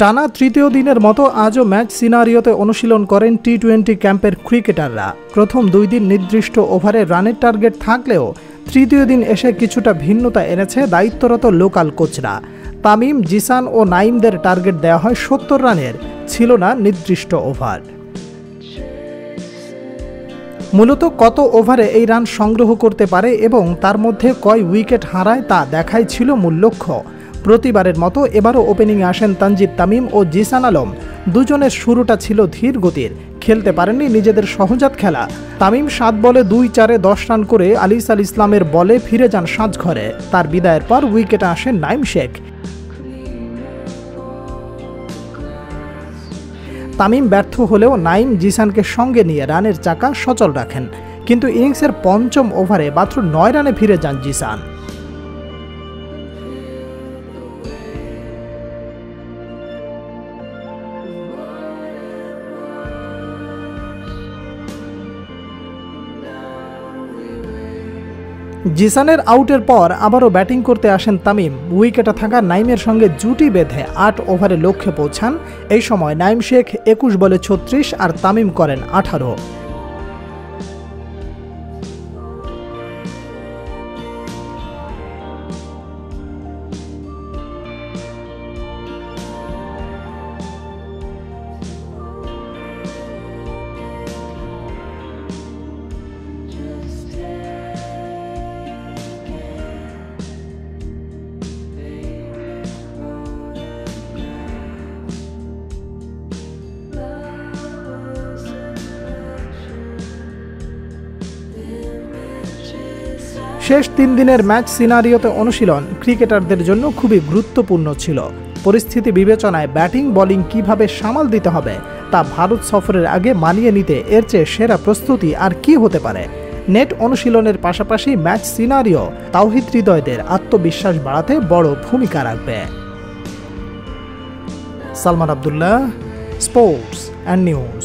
টানা তৃতীয় দিনের মতো আজও ম্যাচ সিনারিওতে অনুশীলন করেন টি-20 ক্যাম্পের ক্রিকেটাররা। প্রথম 2 দিন নির্দিষ্ট ওভারে রানের টার্গেট থাকলেও তৃতীয় দিন এসে কিছুটা ভিন্নতা এনেছে দায়িত্বরত লোকাল কোচরা। তামিম, জিসান ও নাইমদের টার্গেট দেওয়া হয় 70 রানের, ছিল না নির্দিষ্ট ওভার। মূলত কত ওভারে এই রান সংগ্রহ করতে পারে এবং তার মধ্যে কয় উইকেট হারায় তা দেখাই ছিল মূল লক্ষ্য। প্রতিবারের মতো এবারও ওপেনিংয়ে আসেন তানজিদ তামিম ও জিসান আলম। দুজনের শুরুটা ছিল ধীর গতির, খেলতে পারেননি নিজেদের সহজাত খেলা। তামিম 7 বলে 2-4-এ 10 রান করে আলিস আল ইসলামের বলে ফিরে যান সাজঘরে। তার বিদায়ের পর উইকেটে আসেন নাইম শেখ। তামিম ব্যর্থ হলেও নাইম জিসানকে সঙ্গে নিয়ে রানের চাকা সচল রাখেন, কিন্তু ইনিংসের পঞ্চম ওভারে মাত্র 9 রানে ফিরে যান জিসান। জিসানের আউটের পর আবারও ব্যাটিং করতে আসেন তামিম। উইকেটে থাকা নাইমের সঙ্গে জুটি বেঁধে 8 ওভারে লক্ষ্যে পৌঁছান। এই সময় নাইম শেখ 21 বলে 36 আর তামিম করেন 18। শেষ 3 দিনের ম্যাচ সিনারিওতে অনুশীলন ক্রিকেটারদের জন্য খুবই গুরুত্বপূর্ণ ছিল। পরিস্থিতি বিবেচনায় ব্যাটিং বোলিং কিভাবে সামাল দিতে হবে তা ভারত সফরের আগে মানিয়ে নিতে এর চেয়ে সেরা প্রস্তুতি আর কি হতে পারে। নেট অনুশীলনের পাশাপাশি ম্যাচ সিনারিও তাওহিদ হৃদয়দের আত্মবিশ্বাস বাড়াতে বড় ভূমিকা রাখবে। Salman Abdullah, sports and news.